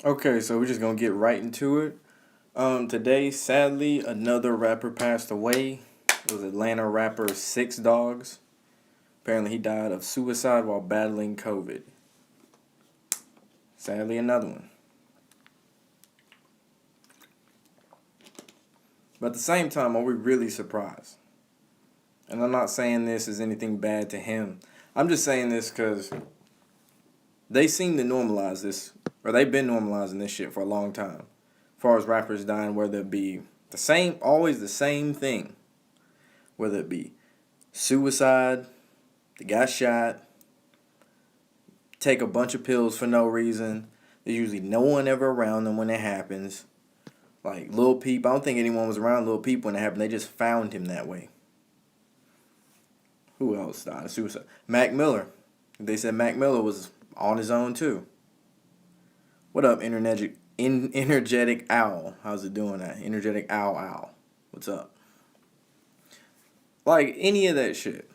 Okay, so we're just gonna get right into it. Today, sadly, another rapper passed away. It was Atlanta rapper Six Dogs. Apparently, he died of suicide while battling COVID. Sadly, another one. But at the same time, are we really surprised? And I'm not saying this is anything bad to him. I'm just saying this because they seem to normalize this, or they've been normalizing this shit for a long time. As far as rappers dying, whether it be always the same thing. Whether it be suicide, they got shot, take a bunch of pills for no reason. There's usually no one ever around them when it happens. Like Lil Peep, I don't think anyone was around Lil Peep when it happened. They just found him that way. Who else died of suicide? Mac Miller. They said Mac Miller was on his own too. What up, energetic owl? How's it doing that? Energetic owl. What's up? Like any of that shit.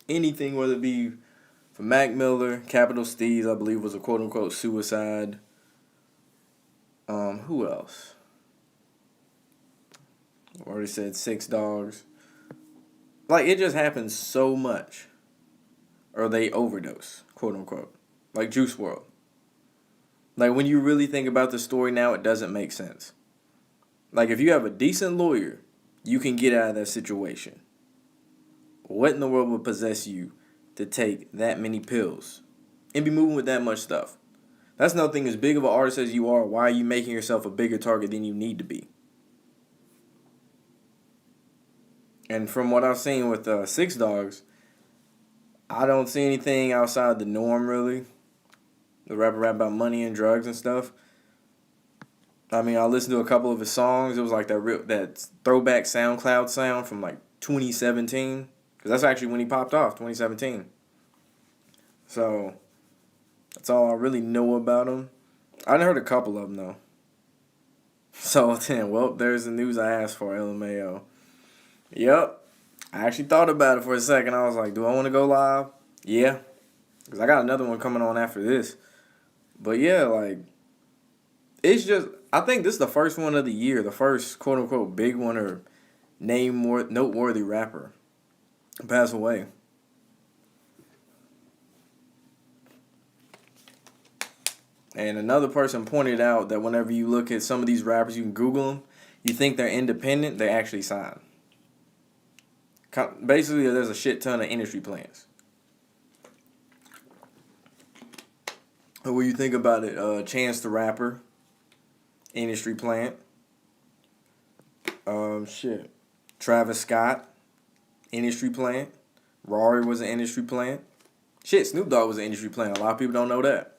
Anything, whether it be for Mac Miller, Capital Steez, I believe was a quote unquote suicide. Who else? I already said Six Dogs. Like it just happens so much. Or they overdose, quote unquote. Like Juice World. Like when you really think about the story now, it doesn't make sense. Like if you have a decent lawyer, you can get out of that situation. What in the world would possess you to take that many pills and be moving with that much stuff? That's nothing. As big of an artist as you are, why are you making yourself a bigger target than you need to be? And from what I've seen with Six Dogs, I don't see anything outside the norm, really. The rapper rap about money and drugs and stuff. I mean, I listened to a couple of his songs. It was like that throwback SoundCloud sound from like 2017. Because that's actually when he popped off, 2017. So, that's all I really know about him. I heard a couple of them, though. So, then, well, there's the news I asked for, LMAO. Yep. I actually thought about it for a second. I was like, do I want to go live? Yeah. Because I got another one coming on after this. But yeah, like, it's just, I think this is the first one of the year. The first quote unquote big one or noteworthy rapper pass away. And another person pointed out that whenever you look at some of these rappers, you can Google them, you think they're independent, they actually sign. Basically, there's a shit ton of industry plans. When you think about it, Chance the Rapper, industry plant. Shit. Travis Scott, industry plant. Rory was an industry plant. Shit, Snoop Dogg was an industry plant. A lot of people don't know that.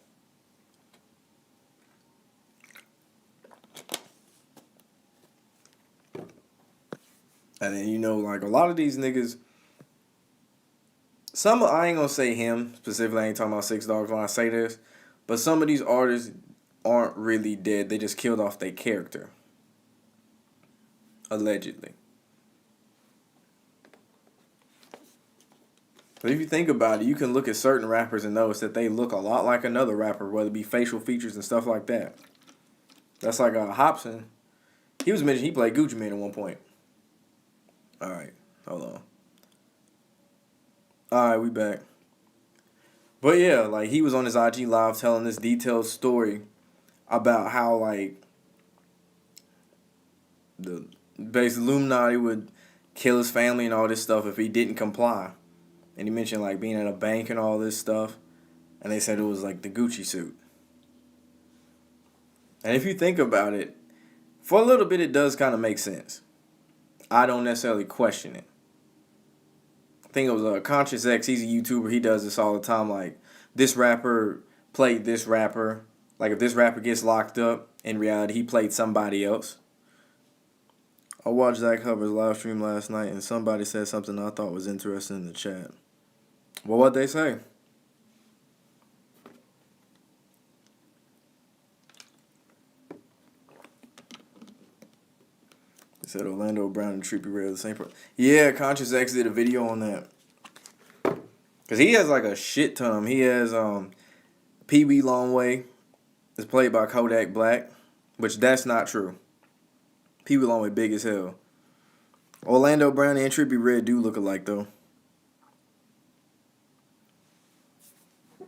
And then, like a lot of these niggas, I ain't gonna say him specifically, I ain't talking about Six Dogs when I say this, but some of these artists aren't really dead. They just killed off their character. Allegedly. But if you think about it, you can look at certain rappers and notice that they look a lot like another rapper, whether it be facial features and stuff like that. That's like Hobson. He was mentioned he played Gucci Mane at one point. Alright, hold on. Alright, we back. But yeah, like he was on his IG live telling this detailed story about how like the base Illuminati would kill his family and all this stuff if he didn't comply. And he mentioned like being at a bank and all this stuff. And they said it was like the Gucci suit. And if you think about it, for a little bit it does kind of make sense. I don't necessarily question it. I think it was Conscious X. He's a YouTuber. He does this all the time. Like, this rapper played this rapper. Like, if this rapper gets locked up, in reality, he played somebody else. I watched Zach Hubbard's live stream last night, and somebody said something I thought was interesting in the chat. Well, what'd they say? They said Orlando Brown and Trippie Redd are the same person. Yeah, Conscious X did a video on that. Because he has like a shit ton. He has PB Longway. is played by Kodak Black, which that's not true. People on it big as hell. Orlando Brown and Trippie Redd do look alike though.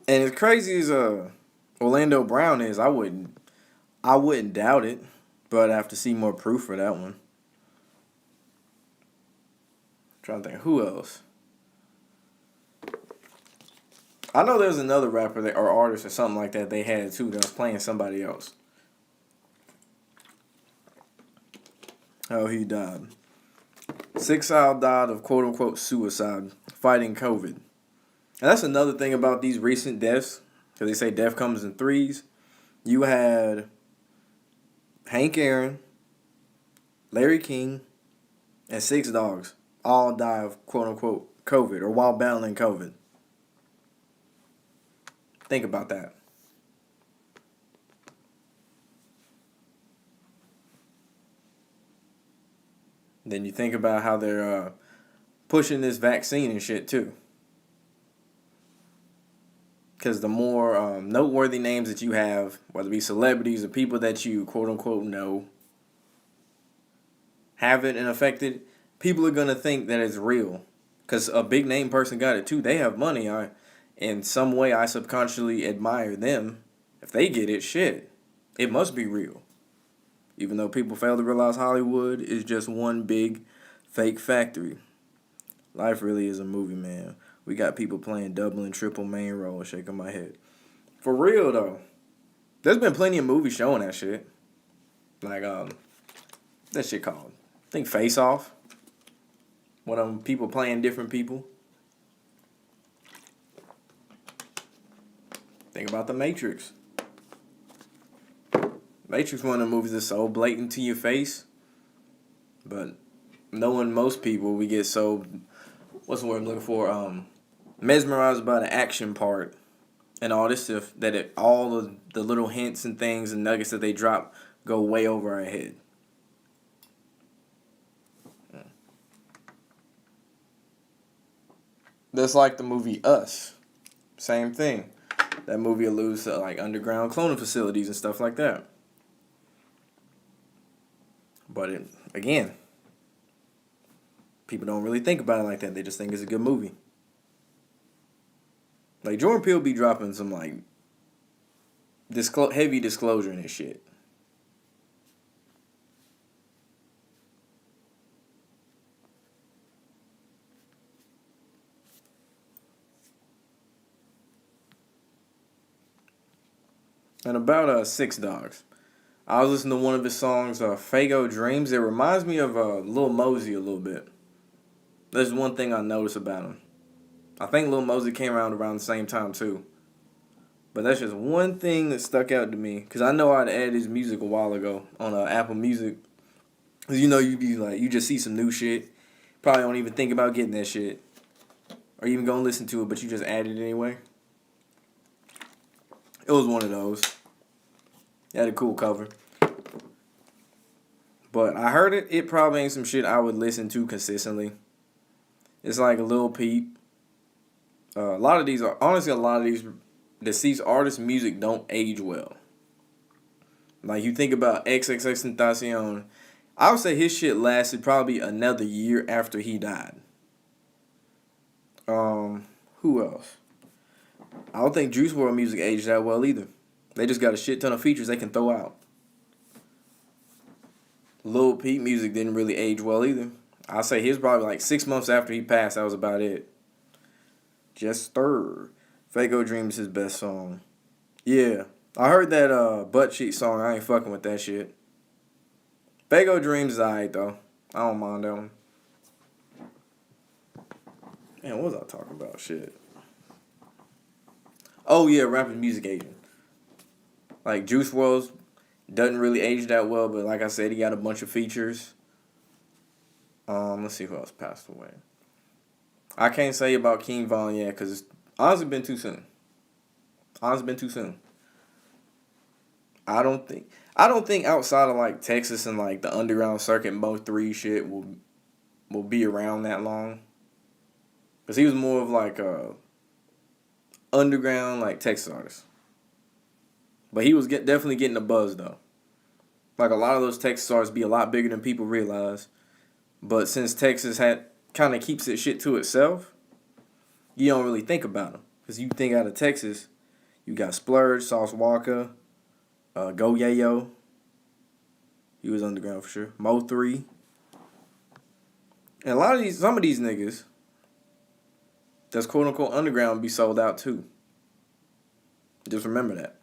And as crazy as Orlando Brown is, I wouldn't doubt it, but I have to see more proof for that one. Trying to think who else. I know there's another rapper that, or artist or something like that they had too that was playing somebody else. Oh, he died. 6 Out died of quote unquote suicide, fighting COVID. And that's another thing about these recent deaths, because they say death comes in threes. You had Hank Aaron, Larry King, and 6 Dogs all die of quote unquote COVID or while battling COVID. Think about that. Then you think about how they're pushing this vaccine and shit too. Because the more noteworthy names that you have, whether it be celebrities or people that you quote unquote know, have it and affected, people are going to think that it's real. Because a big name person got it too. They have money. In some way, I subconsciously admire them. If they get it, shit, it must be real. Even though people fail to realize Hollywood is just one big fake factory. Life really is a movie, man. We got people playing double and triple main roles, shaking my head. For real, though. There's been plenty of movies showing that shit. Like, that shit called, I think, Face Off. One of them people playing different people. Think about The Matrix. Matrix, one of the movies that's so blatant to your face. But knowing most people, we get so, what's the word I'm looking for? Mesmerized by the action part and all this stuff that all of the little hints and things and nuggets that they drop go way over our head. That's like the movie Us. Same thing. That movie alludes to like underground cloning facilities and stuff like that. But again, people don't really think about it like that. They just think it's a good movie. Like Jordan Peele be dropping some like heavy disclosure in his shit. And about 6 Dogs. I was listening to one of his songs, Faygo Dreams. It reminds me of Lil Mosey a little bit. There's one thing I noticed about him. I think Lil Mosey came around the same time too. But that's just one thing that stuck out to me. Because I know I'd added his music a while ago on Apple Music. Because you know, you be like, you just see some new shit. Probably don't even think about getting that shit. Or even go and listen to it, but you just add it anyway. It was one of those. It had a cool cover. But I heard it. It probably ain't some shit I would listen to consistently. It's like a Lil Peep. A lot of these deceased artists' music don't age well. Like you think about XXXTentacion, I would say his shit lasted probably another year after he died. Who else? I don't think Juice WRLD music aged that well either. They just got a shit ton of features they can throw out. Lil Peep music didn't really age well either. I'll say his probably like 6 months after he passed, that was about it. Jester. Faygo Dreams is his best song. Yeah. I heard that Butt Cheek song. I ain't fucking with that shit. Faygo Dreams is alright though. I don't mind that one. Man, what was I talking about? Shit. Oh yeah, rapping music agent. Like Juice WRLD doesn't really age that well, but like I said, he got a bunch of features. Let's see who else passed away. I can't say about King Von yet because it's honestly been too soon. I don't think outside of like Texas and like the underground circuit Mo 3 shit will be around that long. Cause he was more of like a underground like Texas artist. But he was definitely getting a buzz though. Like a lot of those Texas stars be a lot bigger than people realize. But since Texas had kind of keeps its shit to itself, you don't really think about them. Because you think out of Texas, you got Splurge, Sauce Walker, Go Yayo. He was underground for sure. Mo 3. And some of these niggas that's quote unquote underground be sold out too. Just remember that.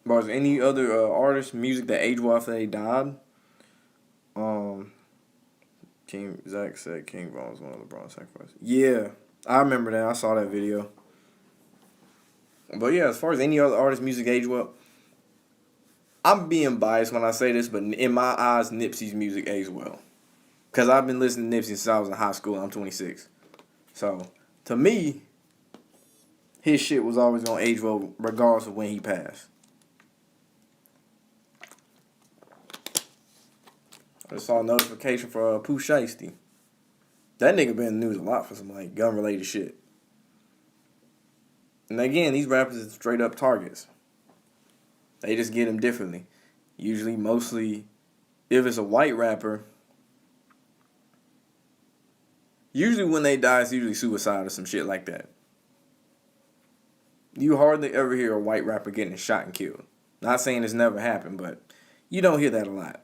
But as any other artist, music that aged well after they died, Zach said King Von was one of LeBron's sacrifices. Yeah, I remember that. I saw that video. But yeah, as far as any other artist, music aged well, I'm being biased when I say this, but in my eyes, Nipsey's music aged well. Because I've been listening to Nipsey since I was in high school. I'm 26. So, to me, his shit was always going to age well regardless of when he passed. I saw a notification for Pooh Shiesty. That nigga been in the news a lot for some like gun-related shit. And again, these rappers are straight up targets. They just get them differently. Usually, mostly, if it's a white rapper, usually when they die, it's usually suicide or some shit like that. You hardly ever hear a white rapper getting shot and killed. Not saying it's never happened, but you don't hear that a lot.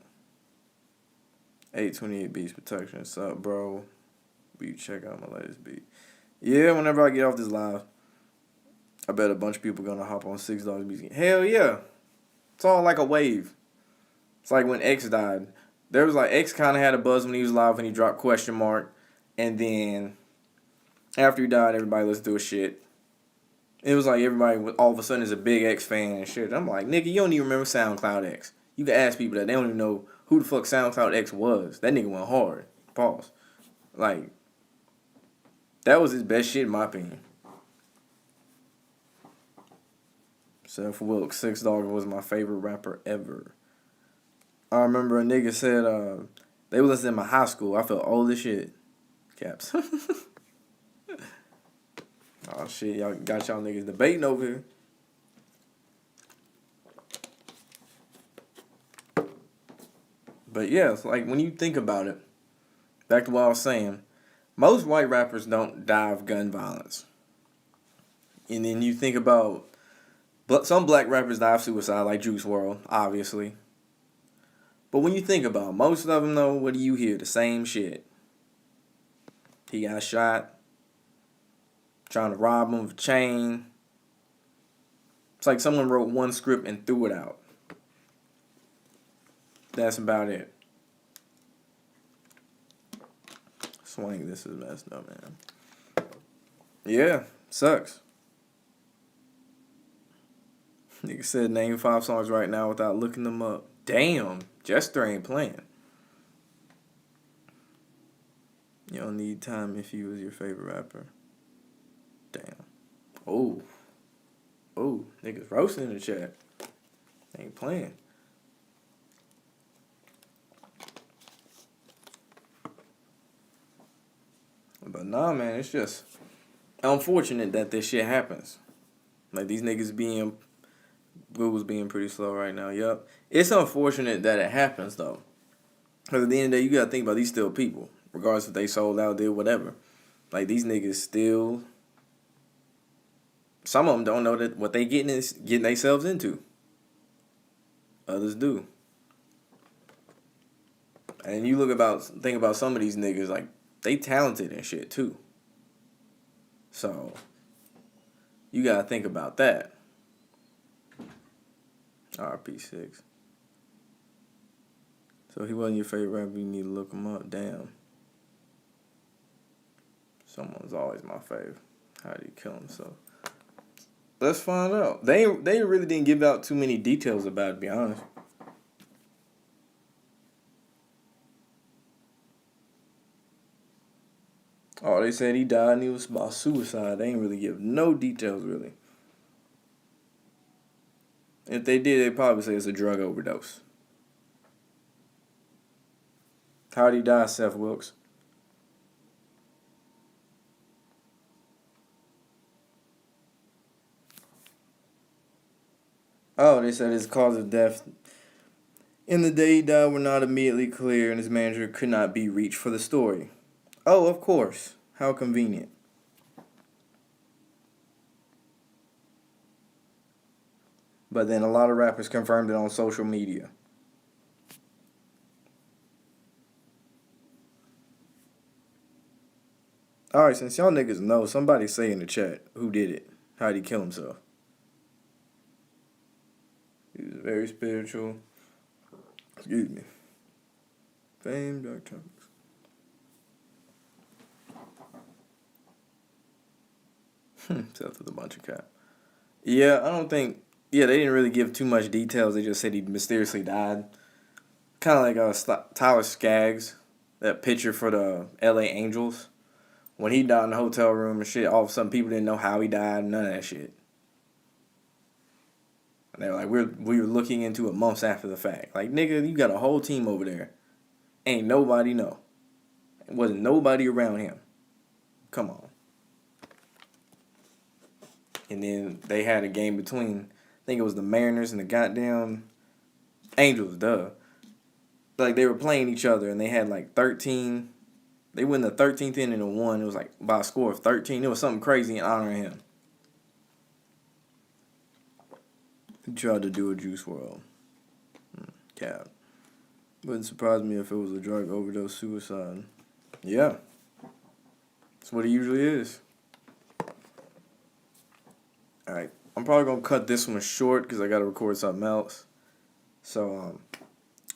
828 Beats Protection. What's up, bro? Will you check out my latest beat? Yeah, whenever I get off this live, I bet a bunch of people gonna hop on $6 music. Hell yeah. It's all like a wave. It's like when X died. There was like X kind of had a buzz when he was live when he dropped Question Mark. And then after he died, everybody listened to his shit. It was like everybody all of a sudden is a big X fan and shit. I'm like, nigga, you don't even remember SoundCloud X. You can ask people that. They don't even know who the fuck SoundCloud X was. That nigga went hard. Pause. Like, that was his best shit in my opinion. Seth Wilkes, $6 was my favorite rapper ever. I remember a nigga said they were listening in my high school. I felt old as shit. Caps. Oh shit, y'all got y'all niggas debating over here. But yeah, it's like when you think about it, back to what I was saying, most white rappers don't die of gun violence. And then you think about some black rappers die of suicide, like Juice WRLD, obviously. But when you think about it, most of them, though, what do you hear? The same shit. He got shot, trying to rob him with a chain. It's like someone wrote one script and threw it out. That's about it. Swing, this is messed up, man. Yeah, sucks. Nigga said name 5 songs right now without looking them up. Damn, Jester ain't playing. You don't need time if he was your favorite rapper. Damn. Oh, niggas roasting in the chat. Ain't playing. But nah, man, it's just unfortunate that this shit happens. Like these niggas Google's being pretty slow right now. Yup. It's unfortunate that it happens though. Because at the end of the day, you gotta think about these still people. Regardless if they sold out, did whatever. Like these niggas still, some of them don't know that what they getting themselves into. Others do. And you think about some of these niggas, like they talented and shit too. So you gotta think about that. RP6. So he wasn't your favorite rapper, you need to look him up. Damn. Someone's always my fave. How did he kill himself? Let's find out. They really didn't give out too many details about it, to be honest. Oh, they said he died and he was by suicide. They ain't really give no details, really. If they did, they'd probably say it's a drug overdose. How did he die, Seth Wilkes? Oh, they said his cause of death in the day he died were not immediately clear, and his manager could not be reached for the story. Oh, of course. How convenient. But then a lot of rappers confirmed it on social media. Alright, since y'all niggas know, somebody say in the chat who did it. How did he kill himself? He was very spiritual. Excuse me. Fame, dark topics. Self with a bunch of cap. Yeah, I don't think. Yeah, they didn't really give too much details. They just said he mysteriously died. Kind of like Tyler Skaggs, that pitcher for the LA Angels. When he died in the hotel room and shit, all of a sudden people didn't know how he died, none of that shit. And they were like, we were looking into it months after the fact. Like, nigga, you got a whole team over there. Ain't nobody know. It wasn't nobody around him. Come on. And then they had a game between, I think it was the Mariners and the goddamn Angels, duh. Like, they were playing each other, and they had, like, 13. They win the 13th inning and won. It was, like, by a score of 13. It was something crazy in honor of him. He tried to do a Juice WRLD. Cap. Wouldn't surprise me if it was a drug overdose suicide. Yeah. That's what it usually is. Alright. I'm probably going to cut this one short because I got to record something else. So,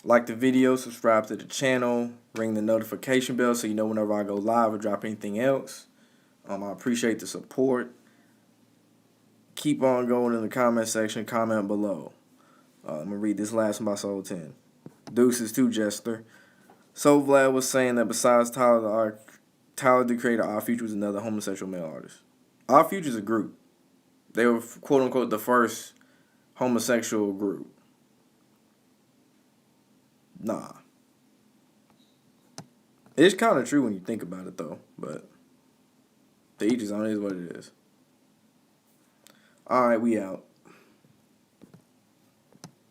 like the video, subscribe to the channel, ring the notification bell so you know whenever I go live or drop anything else. I appreciate the support. Keep on going in the comment section. Comment below. I'm going to read this last one by Soul 10. Deuces too, Jester. So Vlad was saying that besides Tyler, the Creator, Our Future was another homosexual male artist. Our Future's a group. They were, quote unquote, the first homosexual group. Nah. It's kind of true when you think about it, though. But to each his own, is what it is. Alright, we out.